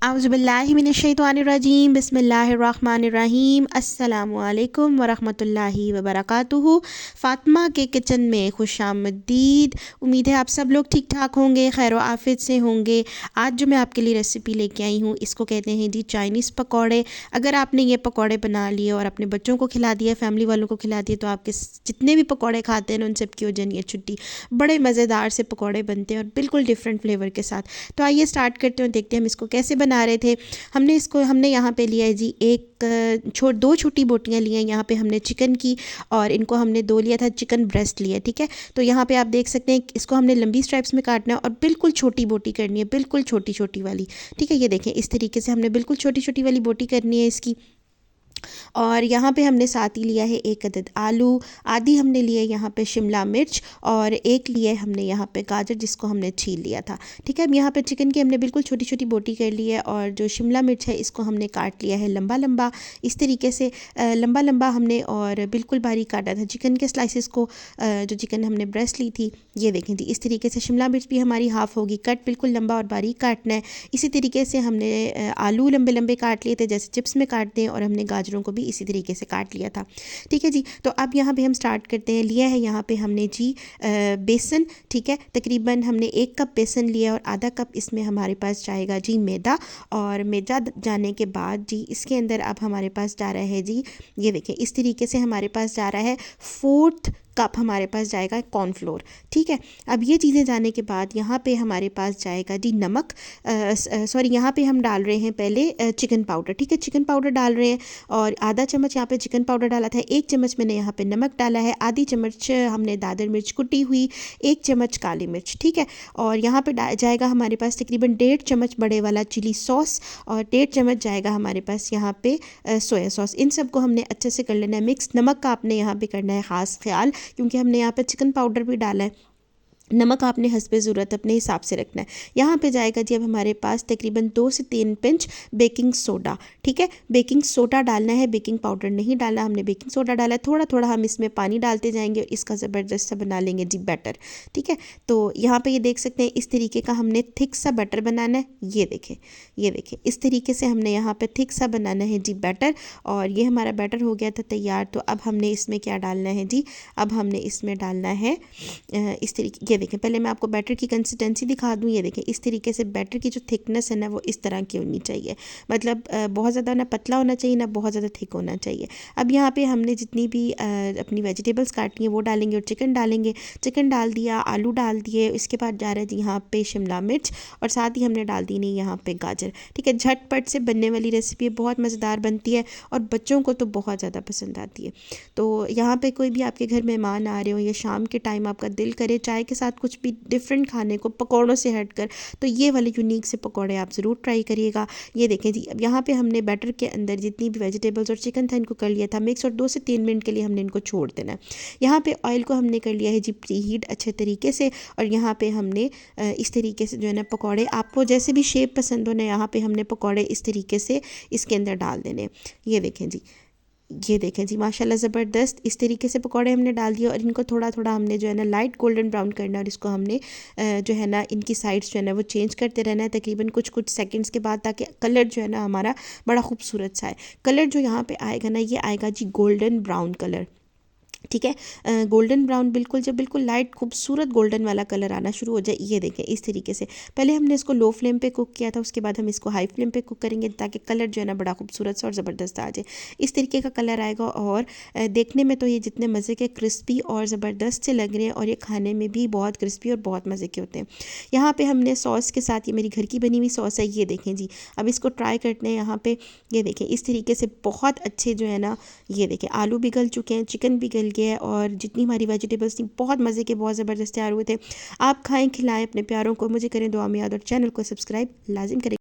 औज़ुबिल्लाहिमिनश्शैतानिर्रजीम बिस्मिल्लाहिर्रहमानिर्रहीम अस्सलामुअलैकुम वरहमतुल्लाहि वबरकातुहू। फ़ातिमा के किचन में खुशामदीद। उम्मीद है आप सब लोग ठीक ठाक होंगे, खैर आफियत से होंगे। आज जो मैं आपके लिए रेसिपी लेके आई हूँ इसको कहते हैं जी चाइनीज़ पकौड़े। अगर आपने ये पकौड़े बना लिए और अपने बच्चों को खिला दिया, फैमिली वालों को खिला दिए, तो आपके जितने भी पकौड़े खाते हैं उन सब की हो जानी है छुट्टी। बड़े मज़ेदार से पकौड़े बनते हैं और बिल्कुल डिफरेंट फ्लेवर के साथ। तो आइए स्टार्ट करते हैं, देखते हैं हम इसको कैसे बना रहे थे। हमने यहाँ पे लिया है जी दो छोटी बोटियाँ ली हैं यहाँ पे हमने चिकन की, और इनको हमने दो लिया था चिकन ब्रेस्ट लिया, ठीक है। तो यहाँ पे आप देख सकते हैं इसको हमने लंबी स्ट्राइप्स में काटना है और बिल्कुल छोटी बोटी करनी है, बिल्कुल छोटी छोटी वाली, ठीक है। ये देखें इस तरीके से हमने बिल्कुल छोटी छोटी वाली बोटी करनी है इसकी। और यहाँ पे हमने साथ ही लिया है एक अदद आलू, आधी हमने लिए यहाँ पे शिमला मिर्च, और एक लिए हमने यहाँ पे गाजर जिसको हमने छील लिया था, ठीक है। अब यहाँ पे चिकन की हमने बिल्कुल छोटी छोटी बोटी कर ली है, और जो शिमला मिर्च है इसको हमने काट लिया है लंबा लंबा इस तरीके से, लंबा लंबा हमने और बिल्कुल बारीक काटा था चिकन के स्लाइसिस को। जो चिकन हमने ब्रेस्ट ली थी, ये देखें थी इस तरीके से। शिमला मिर्च भी हमारी हाफ़ होगी कट, बिल्कुल लंबा और बारीक काटना है। इसी तरीके से हमने आलू लंबे लंबे काट लिए थे जैसे चिप्स में काटते हैं, और हमने गाजरों को भी इसी तरीके से काट लिया था, ठीक है जी। तो अब यहाँ पे हम स्टार्ट करते हैं। लिया है यहाँ पे हमने जी बेसन, ठीक है। तकरीबन हमने 1 कप बेसन लिया और आधा कप इसमें हमारे पास जाएगा जी मैदा। और मैदा जाने के बाद जी इसके अंदर अब हमारे पास जा रहा है जी, ये देखें इस तरीके से हमारे पास जा रहा है 4th कप हमारे पास जाएगा कॉर्नफ्लोर, ठीक है। अब ये चीज़ें जाने के बाद यहाँ पे हमारे पास जाएगा जी नमक, सॉरी यहाँ पे हम डाल रहे हैं पहले चिकन पाउडर, ठीक है। चिकन पाउडर डाल रहे हैं, और आधा चम्मच यहाँ पे चिकन पाउडर डाला था, 1 चम्मच मैंने यहाँ पे नमक डाला है, आधी चम्मच हमने दादर मिर्च कुटी हुई, 1 चम्मच काली मिर्च, ठीक है। और यहाँ पे जाएगा हमारे पास तकरीबन 1.5 चम्मच बड़े वाला चिली सॉस, और 1.5 चम्मच जाएगा हमारे पास यहाँ पे सोया सॉस। इन सब को हमने अच्छे से कर लेना है मिक्स। नमक का आपने यहाँ पे करना है ख़ास ख्याल, क्योंकि हमने यहाँ पे चिकन पाउडर भी डाला है। नमक आपने हस्बे ज़रूरत अपने हिसाब से रखना है। यहाँ पे जाएगा जी अब हमारे पास तकरीबन 2 से 3 पिंच बेकिंग सोडा, ठीक है। बेकिंग सोडा डालना है, बेकिंग पाउडर नहीं डालना, हमने बेकिंग सोडा डाला है। थोड़ा थोड़ा हम इसमें पानी डालते जाएंगे और इसका ज़बरदस्त सा बना लेंगे जी बैटर, ठीक है। तो यहाँ पे ये देख सकते हैं इस तरीके का हमने थिक सा बैटर बनाना है। ये देखें, ये देखें इस तरीके से हमने यहाँ पे थिक सा बनाना है जी बैटर। और ये हमारा बैटर हो गया था तैयार। तो अब हमने इसमें क्या डालना है जी, अब हमने इसमें डालना है इस तरीके, ये देखें पहले मैं आपको बैटर की कंसिस्टेंसी दिखा दूँ। ये देखें इस तरीके से बैटर की जो थिकनेस है ना वो इस तरह की होनी चाहिए, मतलब बहुत ज़्यादा ना पतला होना चाहिए ना बहुत ज़्यादा थिक होना चाहिए। अब यहाँ पे हमने जितनी भी अपनी वेजिटेबल्स काटनी है वो डालेंगे, और चिकन डालेंगे। चिकन डाल दिया, आलू डाल दिए, इसके बाद जा रहा है जी यहाँ पे शिमला मिर्च, और साथ ही हमने डाल दी नहीं यहाँ पे गाजर, ठीक है। झटपट से बनने वाली रेसिपी है, बहुत मज़ेदार बनती है और बच्चों को तो बहुत ज़्यादा पसंद आती है। तो यहाँ पे कोई भी आपके घर मेहमान आ रहे हो या शाम के टाइम आपका दिल करे चाय के साथ कुछ भी डिफरेंट खाने को पकौड़ों से हटकर, तो ये वाले यूनिक से पकौड़े आप ज़रूर ट्राई करिएगा। ये देखें जी अब यहाँ पे हमने बैटर के अंदर जितनी भी वेजिटेबल्स और चिकन था इनको कर लिया था मिक्स, और 2 से 3 मिनट के लिए हमने इनको छोड़ देना है। यहाँ पे ऑयल को हमने कर लिया है जी प्री हीट अच्छे तरीके से, और यहाँ पे हमने इस तरीके से जो है ना पकौड़े आपको जैसे भी शेप पसंद हो ना, यहाँ पे हमने पकौड़े इस तरीके से इसके अंदर डाल देने। ये देखें जी, ये देखें जी माशाल्लाह ज़बरदस्त इस तरीके से पकौड़े हमने डाल दिए, और इनको थोड़ा थोड़ा हमने जो है ना लाइट गोल्डन ब्राउन करना है, और इसको हमने जो है ना इनकी साइड्स जो है ना वो चेंज करते रहना है तकरीबन कुछ कुछ सेकंड्स के बाद, ताकि कलर जो है ना हमारा बड़ा खूबसूरत सा है। कलर जो यहाँ पे आएगा ना ये आएगा जी गोल्डन ब्राउन कलर, ठीक है। गोल्डन ब्राउन बिल्कुल, जब बिल्कुल लाइट खूबसूरत गोल्डन वाला कलर आना शुरू हो जाए, ये देखें इस तरीके से। पहले हमने इसको लो फ्लेम पे कुक किया था, उसके बाद हम इसको हाई फ्लेम पे कुक करेंगे ताकि कलर जो है ना बड़ा खूबसूरत सा और ज़बरदस्त आ जाए। इस तरीके का कलर आएगा, और देखने में तो ये जितने मज़े के क्रिस्पी और ज़बरदस्त से लग रहे हैं, और ये खाने में भी बहुत क्रिस्पी और बहुत मज़े के होते हैं। यहाँ पर हमने सॉस के साथ, ये मेरी घर की बनी हुई सॉस है, ये देखें जी। अब इसको ट्राई करते हैं यहाँ पर। ये देखें इस तरीके से बहुत अच्छे जो है ना, ये देखें आलू भी गल चुके हैं, चिकन भी गल गया है, और जितनी हमारी वेजिटेबल्स थी बहुत मज़े के बहुत ज़बरदस्त तैयार हुए थे। आप खाएं, खिलाएं अपने प्यारों को, मुझे करें दुआ में याद, और चैनल को सब्सक्राइब लाजिम करें।